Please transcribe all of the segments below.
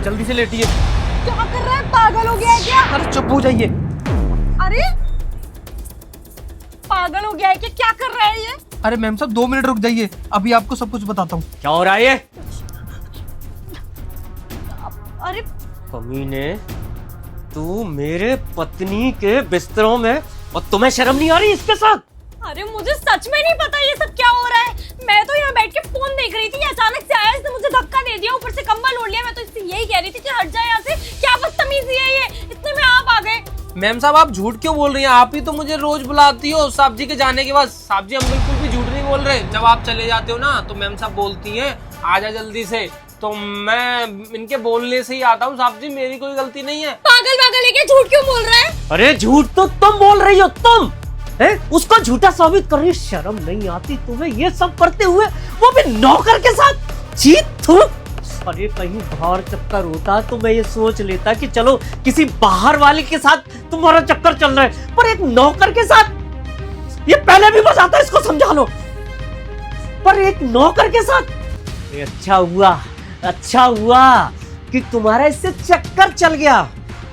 जल्दी से लेटिए। क्या कर रहा है, पागल हो गया है क्या? अरे चुप हो जाइए। अरे पागल हो गया है क्या? क्या कर रहा है ये? अरे मैम साहब 2 मिनट रुक जाइए, अभी आपको सब कुछ बताता हूँ। क्या हो रहा है ये? अरे कमीने, तू मेरे पत्नी के बिस्तरों में, और तुम्हें शर्म नहीं आ रही इसके साथ? अरे मुझे सच में नहीं पता ये सब क्या हो रहा है। मैं तो यहाँ बैठ के फोन देख रही थी, अचानक से आया, इसने मुझे धक्का दे दिया, ऊपर से कंबल ओढ़ लिया। मैं तो इससे यही कह रही थी कि हट जाए यहाँ से। क्या बदतमीजी है ये, इतने में आप आ गए। मैम साहब आप झूठ क्यों बोल रही हैं? आप ही तो मुझे रोज बुलाती हो साहब जी के जाने के बाद। साहब जी हम बिल्कुल भी झूठ नहीं बोल रहे। जब आप चले जाते हो ना तो मैम साहब बोलती हैं आजा जल्दी से, तो मैं इनके बोलने से ही आता हूँ। साहब जी मेरी कोई गलती नहीं है। पागल पागल है क्या? झूठ क्यों बोल रहा है? अरे झूठ तो तुम बोल रही हो, तुम है उसको झूठा साबित कर रही। शर्म नहीं आती तुम्हें ये सब करते हुए, वो भी नौकर के साथ? चीत थू। अरे कहीं बाहर चक्कर होता तो मैं ये सोच लेता कि चलो किसी बाहर वाले के साथ तुम्हारा चक्कर चल रहा है, पर एक नौकर के साथ ये पहले भी बजाता, इसको समझा लो। पर एक नौकर के साथ ये अच्छा हुआ कि तुम्हारा इससे चक्कर चल गया।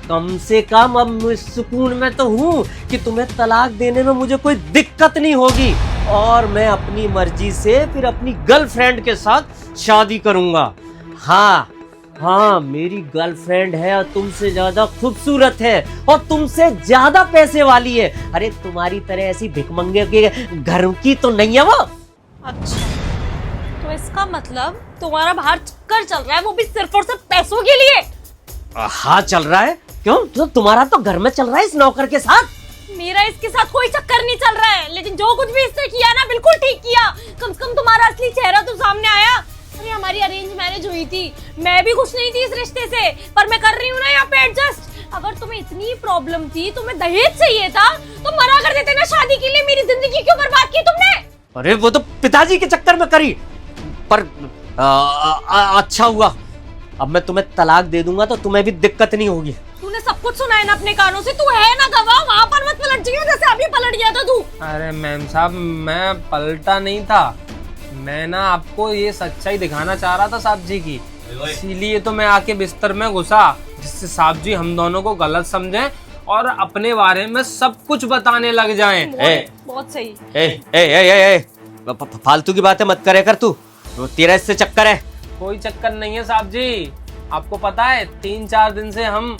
कम से कम अब मैं सुकून में तो हूँ कि तुम्हें तलाक देने में मुझे कोई दिक्कत नहीं होगी, और मैं अपनी मर्जी से फिर अपनी गर्लफ्रेंड के साथ शादी करूंगा। हाँ, मेरी गर्लफ्रेंड है और तुमसे ज्यादा खूबसूरत है और तुमसे ज्यादा पैसे वाली है। अरे तुम्हारी तरह ऐसी भिखमंगे के घर की तो नहीं है वो। अच्छा, तो इसका मतलब तुम्हारा बाहर चक्कर चल रहा है, वो भी सिर्फ और सिर्फ पैसों के लिए? हाँ चल रहा है। क्यों, तो तुम्हारा तो घर में चल रहा है इस नौकर के साथ। मेरा इसके साथ कोई चक्कर नहीं चल रहा है, लेकिन जो कुछ भी इसने किया ना बिल्कुल ठीक किया। कम से कम तुम्हारा असली चेहरा तो सामने आया। अरे हमारी अरेंज मैरिज हुई थी, मैं भी खुश नहीं थी इस रिश्ते से, पर मैं कर रही हूँ ना यहाँ पे एडजस्ट। अगर तुम्हें इतनी प्रॉब्लम थी, तुम्हें दहेज चाहिए था, तो मना कर देते ना शादी के लिए। मेरी जिंदगी क्यों बर्बाद की तुमने? अरे वो तो पिताजी के चक्कर में करी, पर अच्छा हुआ। अब मैं तुम्हें तलाक दे दूंगा तो तुम्हें भी दिक्कत नहीं होगी। तूने सब कुछ सुना है ना अपने कानों से। तू है ना गवाह, वहाँ पर मत पलट जाइए जैसे अभी पलट गया था तू। अरे मैम साहब मैं पलटा नहीं था, मैं ना आपको ये सच्चाई दिखाना चाह रहा था साहब जी की, इसीलिए तो मैं आके बिस्तर में घुसा, जिससे साहब जी हम दोनों को गलत समझें और अपने बारे में सब कुछ बताने लग जाएं। बहुत सही। फालतू की बातें मत करे कर तू, तेरा इससे चक्कर है। कोई चक्कर नहीं है साहब जी। आपको पता है 3-4 दिन से हम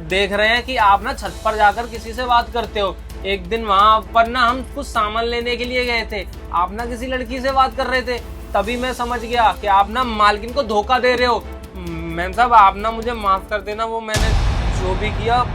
देख रहे हैं कि आप ना छत पर जाकर किसी से बात करते हो। एक दिन वहां पर ना हम कुछ सामान लेने के लिए गए थे, आप ना किसी लड़की से बात कर रहे थे, तभी मैं समझ गया कि आप ना मालकिन को धोखा दे रहे हो। मैम साहब आप ना मुझे माफ कर देना, वो मैंने जो भी किया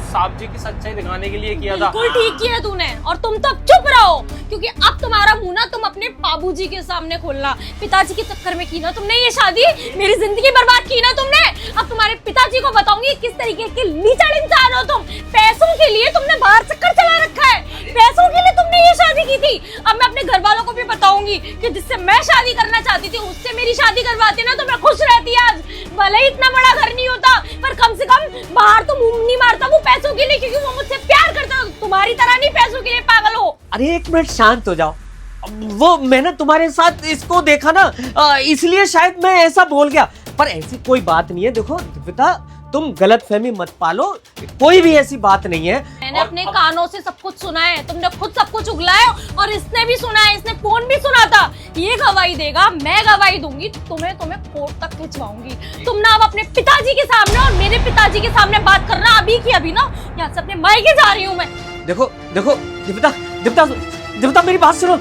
साहब जी की सच्चाई दिखाने के लिए किया था। बिल्कुल ठीक किया तूने, और तुम तो अब चुप रहो, क्योंकि अब तुम्हारा मुंह ना तुम अपने बाबूजी के सामने खोलना। पिताजी के चक्कर में की ना तुमने ये शादी, मेरी जिंदगी बर्बाद की ना तुमने। अब तुम्हारे पिताजी को बताऊंगी किस तरीके के लीचड़ इंसान हो तुम। पैसों के लिए तुमने बाहर चक्कर चला रखा है, पैसों के लिए तुमने ये शादी की थी। अब मैं अपने घर वालों को भी बताऊंगी कि जिससे मैं शादी करना चाहती थी उससे मेरी शादी करवाती ना तो मैं खुश रहती आज। भले ही इतना बड़ा घर नहीं होता, पर कम से कम बाहर तो मुंह नहीं मारता वो पैसों के लिए, क्योंकि वो मुझसे प्यार करता है। तुम्हारी तरह नहीं पैसों के लिए पागल हो। अरे एक मिनट शांत हो जाओ। वो मैंने तुम्हारे साथ इसको देखा ना, इसलिए शायद मैं ऐसा बोल गया, पर ऐसी कोई बात नहीं है। देखो दीपिका, तुम गलतफहमी मत पालो, कोई भी ऐसी बात नहीं है। मैंने अपने कानों से सब कुछ सुना है, तुमने खुद सब कुछ उगलाया, और इसने भी सुना है, इसने फोन भी सुना था। ये गवाही देगा, मैं गवाही दूंगी, तुम्हें कोर्ट तक खिंचवाऊंगी। तुम ना अब अपने पिताजी के सामने और मेरे पिताजी के सामने बात करना, अभी की अभी ना यहाँ से अपने मायके जा रही हूँ मैं। देखो दीपिका मेरी बात सुनो।